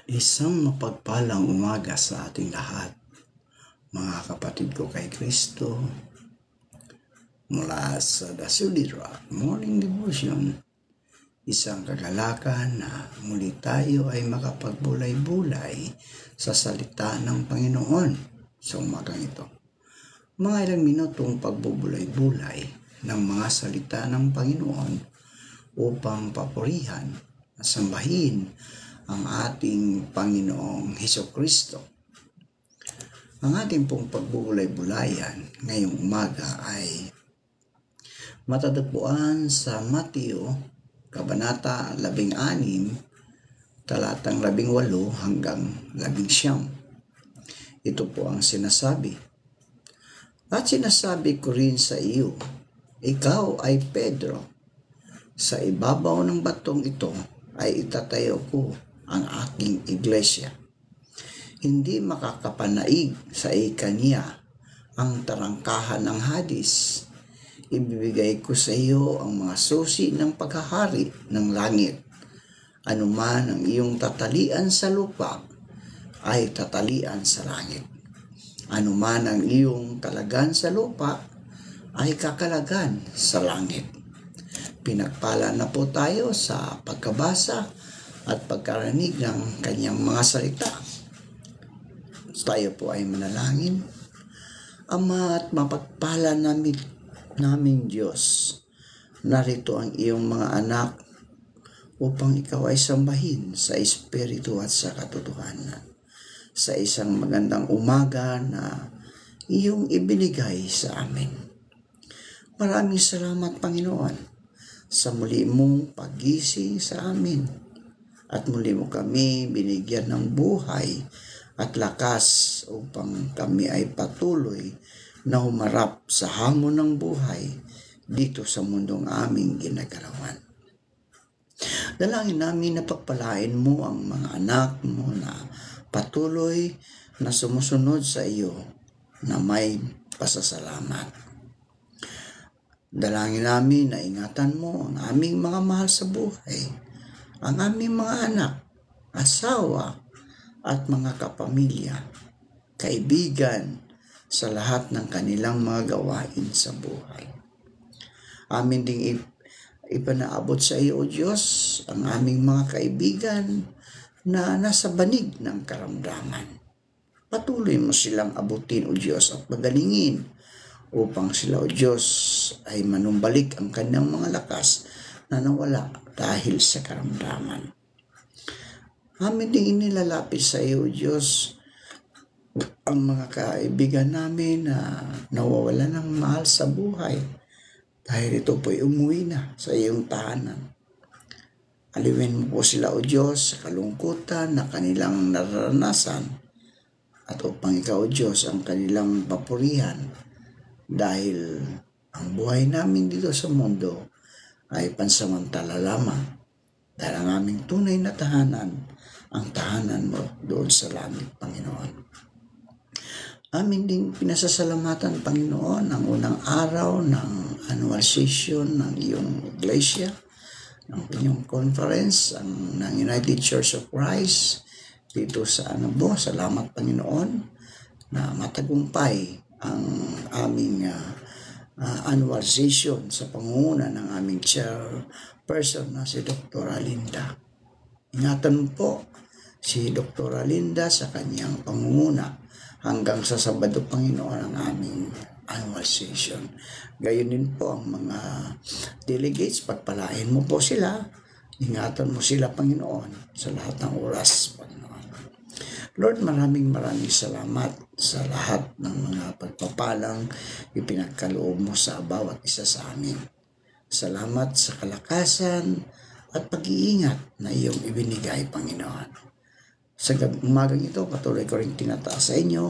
Isang mapagpalang umaga sa ating lahat, mga kapatid ko kay Kristo, mula sa The Solid Rock Morning Devotion. Isang kagalakan na muli tayo ay makapagbulay-bulay sa salita ng Panginoon sa umagang ito. Mga ilang minutong pagbubulay-bulay ng mga salita ng Panginoon upang papurihan at sambahin ang ating Panginoong Hesukristo. Ang ating pong pagbubulay-bulayan ngayong umaga ay matatagpuan sa Mateo, Kabanata 16, talatang 18 hanggang 19. Ito po ang sinasabi. At sinasabi ko rin sa iyo, ikaw ay Pedro. Sa ibabaw ng batong ito ay itatayo ko ang aking iglesia. Hindi makakapanaig sa ikanya ang tarangkahan ng Hadis. Ibibigay ko sa iyo ang mga susi ng paghahari ng langit. Anuman ang iyong tatalian sa lupa ay tatalian sa langit. Anuman ang iyong kalagan sa lupa ay kakalagan sa langit. Pinagpala na po tayo sa pagkabasa at pagkarinig ng kanyang mga salita. Tayo po ay manalangin. Ama, at mapagpala naming Diyos, narito ang iyong mga anak upang ikaw ay sambahin sa espiritu at sa katotohanan. Sa isang magandang umaga na iyong ibinigay sa amin. Maraming salamat, Panginoon, sa muli mong paggising sa amin. At muli mo kami binigyan ng buhay at lakas upang kami ay patuloy na humarap sa hamon ng buhay dito sa mundong aming ginagalawan. Dalangin namin na pagpalain mo ang mga anak mo na patuloy na sumusunod sa iyo na may pasasalamat. Dalangin namin na ingatan mo ang aming mga mahal sa buhay, ang aming mga anak, asawa, at mga kapamilya, kaibigan sa lahat ng kanilang mga gawain sa buhay. Amin ding ipanaabot sa iyo, O Diyos, ang aming mga kaibigan na nasa banig ng karamdaman. Patuloy mo silang abutin, O Diyos, at magalingin upang sila, O Diyos, ay manumbalik ang kanyang mga lakas na nawala dahil sa karamdaman. Amin din inilalapit sa iyo, Diyos, ang mga kaibigan namin na nawawala ng mahal sa buhay dahil ito po'y umuwi na sa iyong tahanan. Aliwin mo po sila, O Diyos, sa kalungkutan na kanilang naranasan at upang ikaw, O Diyos, ang kanilang papurihan dahil ang buhay namin dito sa mundo ay pansamantala lamang dahil ang aming tunay na tahanan, ang tahanan mo doon sa langit, Panginoon. Amin din pinasasalamatan, Panginoon, ang unang araw ng annual session ng iyong iglesia, ng inyong conference, ng United Church of Christ dito sa Anabo. Salamat, Panginoon, na matagumpay ang aming annual session sa pangunguna ng aming chairperson na si Dr. Alinda. Ingatan mo po si Dr. Alinda sa kanyang pangunguna hanggang sa Sabado, Panginoon, ang aming annual session. Gayon din po ang mga delegates, pagpalain mo po sila, ingatan mo sila, Panginoon, sa lahat ng oras, Panginoon. Lord, maraming salamat sa lahat ng mga pagpapalang ipinagkaloob mo sa bawat isa sa amin. Salamat sa kalakasan at pag-iingat na iyong ibinigay, Panginoon. Sa umagang ito, patuloy ko rin tinataas sa inyo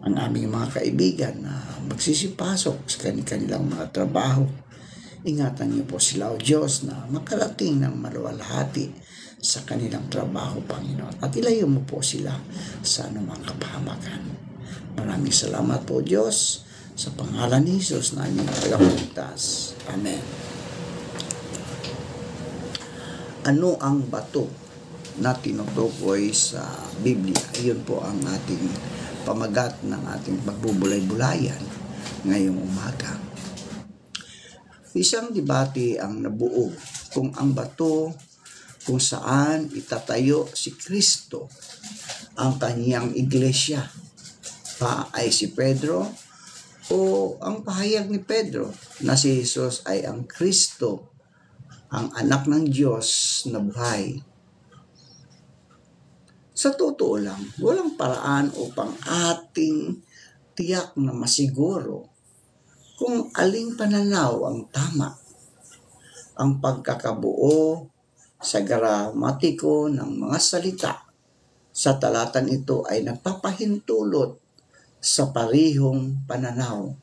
ang aming mga kaibigan na magsisipasok sa kanilang mga trabaho. Ingatan niyo po sila, O Diyos, na makarating ng maluwalhati sa kanilang trabaho, Panginoon. At ilayo mo po sila sa anumang kapahamakan. Maraming salamat po, Diyos, sa pangalan ni Jesus na aming tagapagligtas. Amen. Ano ang bato na tinutukoy sa Biblia. Iyon po ang ating pamagat ng ating pagbubulay-bulayan ngayong umaga. Isang debate ang nabuo kung ang bato kung saan itatayo si Kristo ang kanyang iglesia pa ay si Pedro o ang pahayag ni Pedro na si Jesus ay ang Kristo, ang anak ng Diyos na buhay. Sa totoo lang, walang paraan upang ating tiyak na masiguro kung aling pananaw ang tama. Ang pagkakabuo sa gramatiko ng mga salita sa talatang ito ay nagpapahintulot sa parihong pananaw.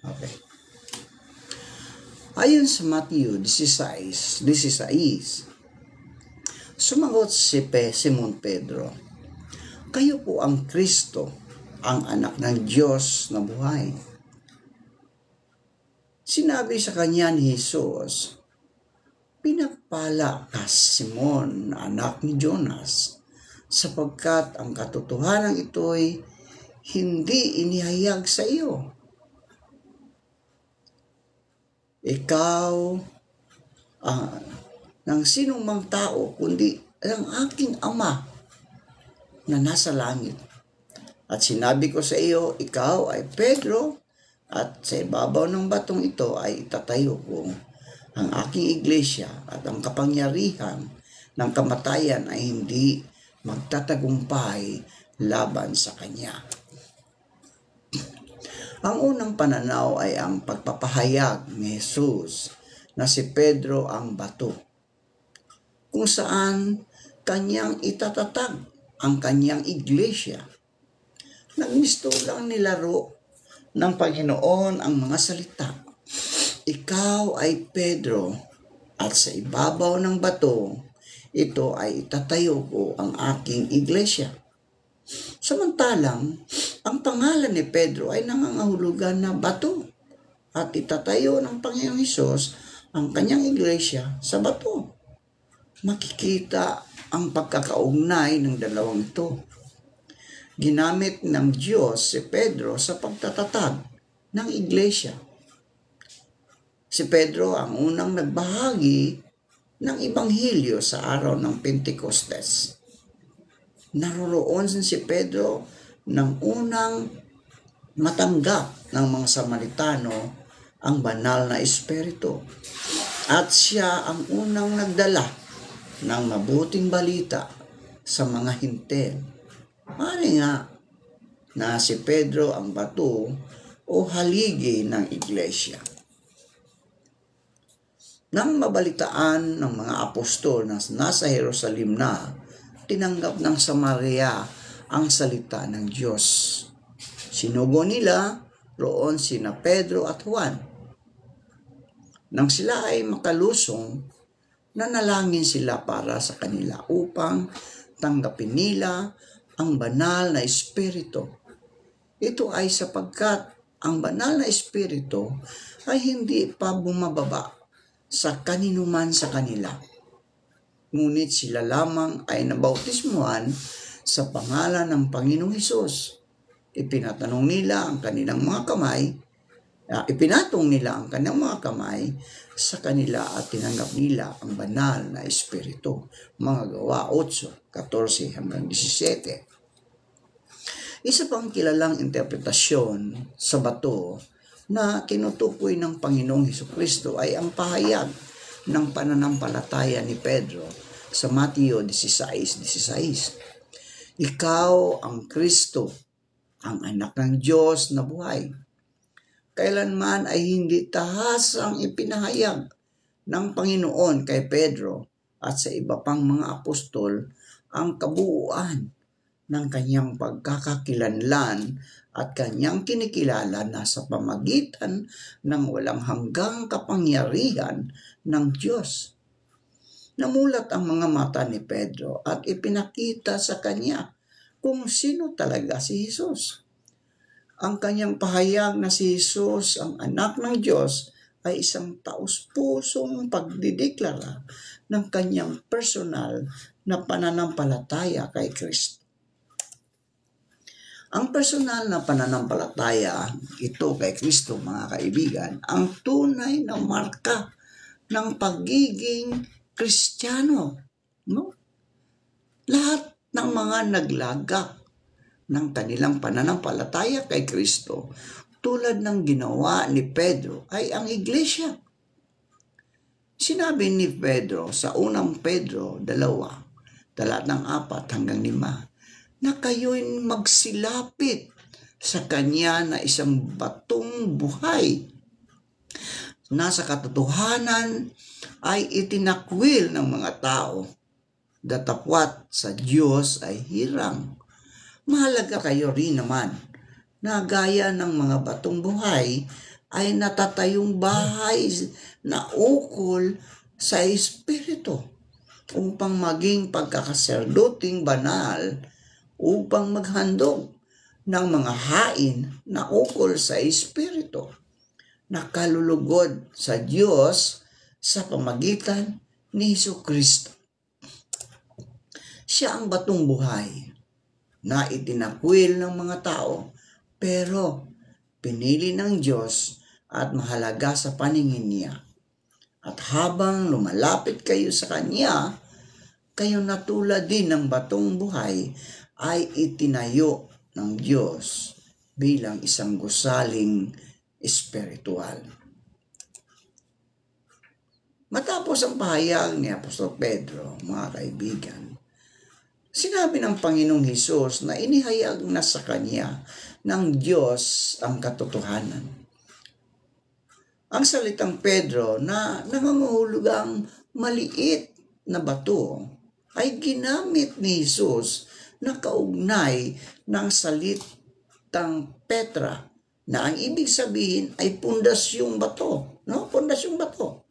Okay. Ayon sa Matthew 16, sumagot si Simon Pedro, "Kayo po ang Kristo, ang anak ng Diyos na buhay." Sinabi sa kanya ni Jesus, "Pinagpala ka, Simon, anak ni Jonas, sapagkat ang katotohanan ito'y hindi inihayag sa iyo. Ikaw ng sinong mang tao, kundi ang aking Ama na nasa langit. At sinabi ko sa iyo, ikaw ay Pedro, at sa ibabaw ng batong ito ay itatayo ko ang aking iglesia, at ang kapangyarihan ng kamatayan ay hindi magtatagumpay laban sa kanya." Ang unang pananaw ay ang pagpapahayag ni Jesus na si Pedro ang bato, kung saan kanyang itatatag ang kanyang iglesia. Nagmisto lang nilaro ng Panginoon ang mga salita, "Ikaw ay Pedro, at sa ibabaw ng bato, ito ay itatayo ko ang aking iglesia." Samantalang, ang pangalan ni Pedro ay nangangahulugan na bato, at itatayo ng Panginoong Hesus ang kanyang iglesia sa bato. Makikita ang pagkakaugnay ng dalawang ito. Ginamit ng Diyos si Pedro sa pagtatatag ng iglesia. Si Pedro ang unang nagbahagi ng Ebanghelyo sa araw ng Pentecostes. Naroroon si Pedro ng unang matanggap ng mga Samaritano ang banal na Espiritu, at siya ang unang nagdala ng mabuting balita sa mga hintil. Mari nga na si Pedro ang bato o haligi ng iglesia. Nang mabalitaan ng mga apostol na nasa Jerusalem na, tinanggap ng Samaria ang salita ng Diyos. Sinugo nila roon sina Pedro at Juan. Nang sila ay makalusong, nanalangin sila para sa kanila upang tanggapin nila ang banal na Espiritu. Ito ay sapagkat ang banal na Espiritu ay hindi pa bumababa sa kaninuman sa kanila. Ngunit sila lamang ay nabautismuhan sa pangalan ng Panginoong Hesus. Ipinatong nila ang kanilang mga kamay sa kanila at tinanggap nila ang banal na Espiritu. Mga Gawa 8:14-17. Isa pang kilalang interpretasyon sa bato na tinutukoy ng Panginoong Hesukristo ay ang pahayag ng pananampalataya ni Pedro sa Matthew 16:16. "Ikaw ang Kristo, ang anak ng Diyos na buhay." kailanman ay hindi tahasang ipinahayag ng Panginoon kay Pedro at sa iba pang mga apostol ang kabuuan ng kanyang pagkakakilanlan at kanyang kinikilala na sa pamagitan ng walang hanggang kapangyarihan ng Diyos. Namulat ang mga mata ni Pedro at ipinakita sa kanya kung sino talaga si Jesus. Ang kanyang pahayag na si Jesus, ang anak ng Diyos, ay isang taus-pusong pagdideklara ng kanyang personal na pananampalataya kay Kristo. Ang personal na pananampalataya ito kay Kristo, mga kaibigan, ang tunay na marka ng pagiging Kristiyano. No? Lahat ng mga naglagak ng kanilang pananampalataya kay Kristo, tulad ng ginawa ni Pedro, ay ang iglesia. Sinabi ni Pedro sa unang Pedro 2, talatang 4 hanggang 5, na kayo'y magsilapit sa kanya na isang batong buhay na sa katotohanan ay itinakwil ng mga tao. Datapwat sa Diyos ay hirang. Mahalaga kayo rin naman na gaya ng mga batong buhay ay natatayong bahay na ukol sa Espiritu upang maging pagkakaserdoting banal upang maghandog ng mga hain na ukol sa Espiritu na kalulugod sa Diyos sa pamagitan ni Jesucristo. Siya ang batong buhay na itinakwil ng mga tao pero pinili ng Diyos at mahalaga sa paningin niya. At habang lumalapit kayo sa Kanya, kayo na tulad din ng batong buhay ay itinayo ng Diyos bilang isang gusaling espiritual. Matapos ang pahayag ni Apostol Pedro, mga kaibigan, sinabi ng Panginoong Hesus na inihayag na sa Kanya ng Diyos ang katotohanan. Ang salitang Pedro na nangangahulugang maliit na bato ay ginamit ni Hesus na kaugnay ng salitang Petra na ang ibig sabihin ay pundasyong bato. No? Pundasyong bato.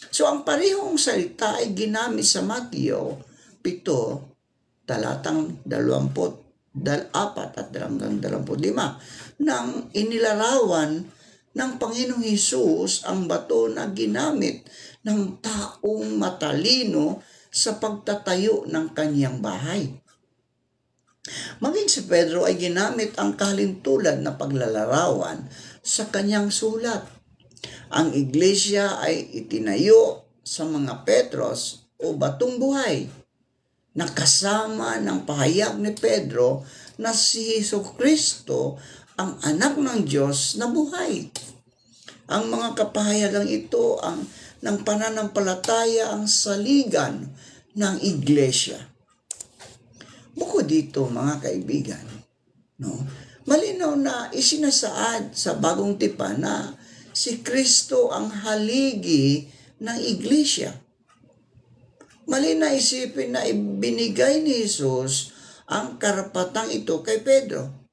So ang parehong salita ay ginamit sa Mateo 7, talatang 24 at 25 nang inilarawan ng Panginoong Hesus ang bato na ginamit ng taong matalino sa pagtatayo ng kanyang bahay. Maging si Pedro ay ginamit ang kalintulad na paglalarawan sa kanyang sulat. Ang iglesia ay itinayo sa mga Petros o batong buhay na kasama ng pahayag ni Pedro na si Jesucristo ang anak ng Diyos na buhay. Ang mga kapahayagang ito ng pananampalataya ang saligan ng iglesia. Bukod dito, mga kaibigan, malinaw na isinasaad sa bagong tipan na si Kristo ang haligi ng iglesia. Mali na isipin na ibinigay ni Jesus ang karapatang ito kay Pedro.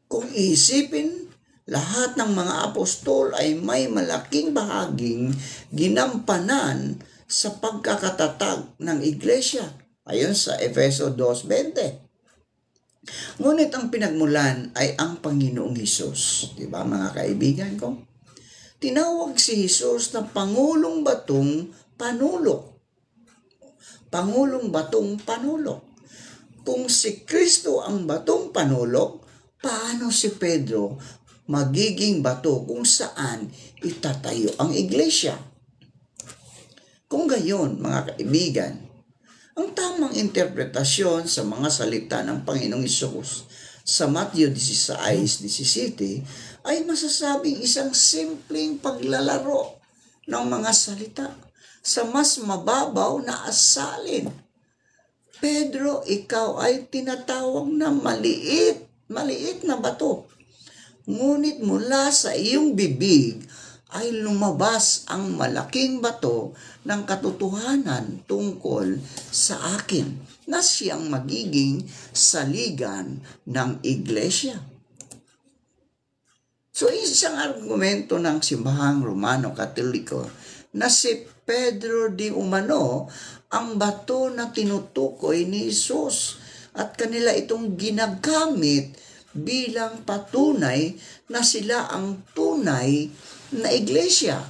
Kung isipin, lahat ng mga apostol ay may malaking bahaging ginampanan sa pagkakatatag ng iglesia. Ayon sa Efeso 2:20. Ngunit ang pinagmulan ay ang Panginoong Hesus. Diba, mga kaibigan ko? Tinawag si Hesus na Pangulong Batong Panulok. Pangulong Batong Panulok. Kung si Kristo ang batong panulok, paano si Pedro magiging bato kung saan itatayo ang iglesia? Kung gayon, mga kaibigan, ang tamang interpretasyon sa mga salita ng Panginoong Hesus sa Matthew 16:17 ay masasabing isang simpleng paglalaro ng mga salita sa mas mababaw na asalin. Pedro, ikaw ay tinatawag na maliit na bato. ngunit mula sa iyong bibig ay lumabas ang malaking bato ng katotohanan tungkol sa akin na siyang magiging saligan ng iglesia. So, isang argumento ng simbahang Romano Katoliko na si Pedro di umano ang bato na tinutukoy ni Jesus at kanila itong ginagamit bilang patunay na sila ang tunay na iglesia.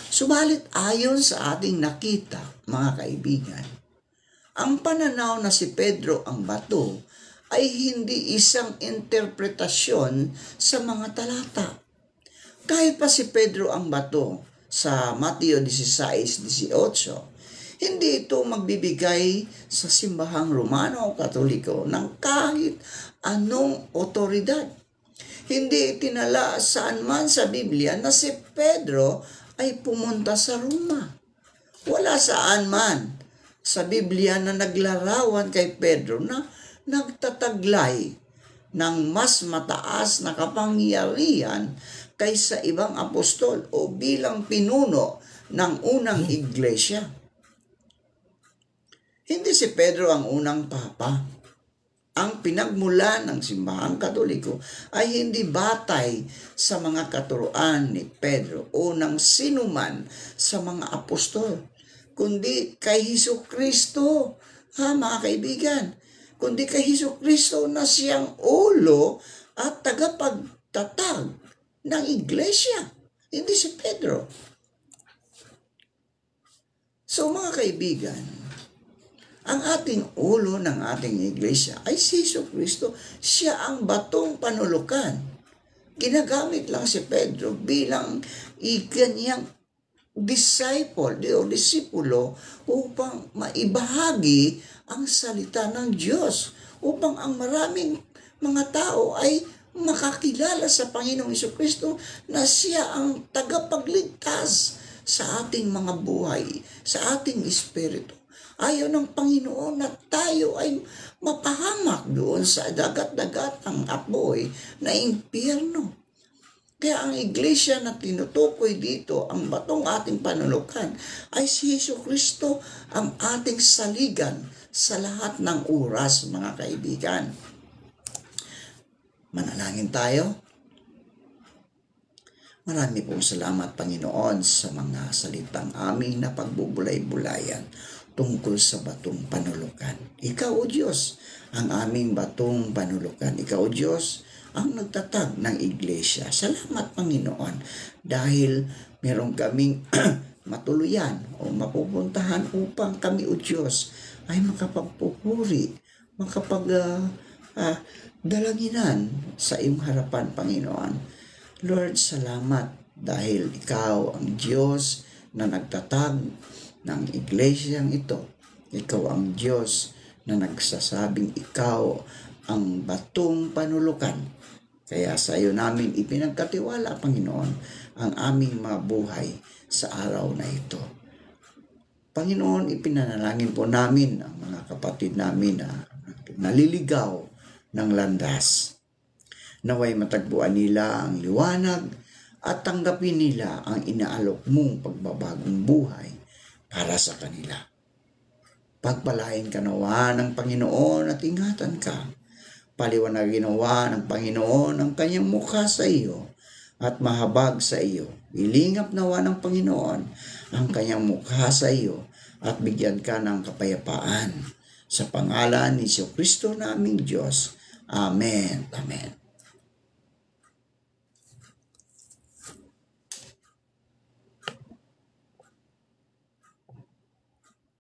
Subalit ayon sa ating nakita, mga kaibigan, ang pananaw na si Pedro ang bato ay hindi isang interpretasyon sa mga talata. Kahit pa si Pedro ang bato sa Mateo 16:18, hindi ito magbibigay sa simbahang Romano o Katoliko ng kahit anong otoridad. Hindi itinala saan man sa Biblia na si Pedro ay pumunta sa Roma. Wala saan man sa Biblia na naglarawan kay Pedro na nagtataglay ng mas mataas na kapangyarihan kaysa ibang apostol o bilang pinuno ng unang iglesia. Hindi si Pedro ang unang papa. Ang pinagmulan ng simbahang Katoliko ay hindi batay sa mga katuruan ni Pedro o ng sinuman sa mga apostol, kundi kay Hesukristo, mga kaibigan, kundi kay Hesukristo na siyang ulo at tagapagtatag ng iglesia, hindi si Pedro. So mga kaibigan, ang ating ulo ng ating iglesia ay si Hesukristo. Siya ang batong panulukan. Ginagamit lang si Pedro bilang ikanyang disciple o disipulo upang maibahagi ang salita ng Diyos, upang ang maraming mga tao ay makakilala sa Panginoong Hesukristo na siya ang tagapagligtas sa ating mga buhay, sa ating espiritu. Ayaw ng Panginoon na tayo ay mapahamak doon sa dagat-dagatang apoy na impyerno. Kaya ang iglesia na tinutukoy dito, ang batong ating panulukan, ay si Hesukristo ang ating saligan sa lahat ng oras, mga kaibigan. Manalangin tayo. Marami pong salamat, Panginoon, sa mga salitang aming na pagbubulay-bulayan tungkol sa batong panulukan. Ikaw, O Diyos, ang aming batong panulukan. Ikaw, O Diyos, ang nagtatag ng iglesia. Salamat, Panginoon, dahil meron kaming matuluyan o mapupuntahan upang kami, O Diyos, ay makapagpupuri, dalaginan sa iyong harapan, Panginoon. Lord, salamat dahil ikaw ang Diyos na nagtatag ng iglesyang ito. Ikaw ang Diyos na nagsasabing ikaw ang batong panulukan. Kaya sa iyo namin ipinagkatiwala, Panginoon, ang aming mga buhay sa araw na ito. Panginoon, ipinanalangin po namin ang mga kapatid namin na naliligaw ng landas. Naway matagpuan nila ang liwanag at tanggapin nila ang inaalok mong pagbabagong buhay para sa kanila. Pagpalain ka nawa ng Panginoon at ingatan ka. Paliwanagin nawa ng Panginoon ang kanyang mukha sa iyo at mahabag sa iyo. Ilingap nawa ng Panginoon ang kanyang mukha sa iyo at bigyan ka ng kapayapaan. Sa pangalan ni Jesucristo na aming Diyos. Amen. Amen.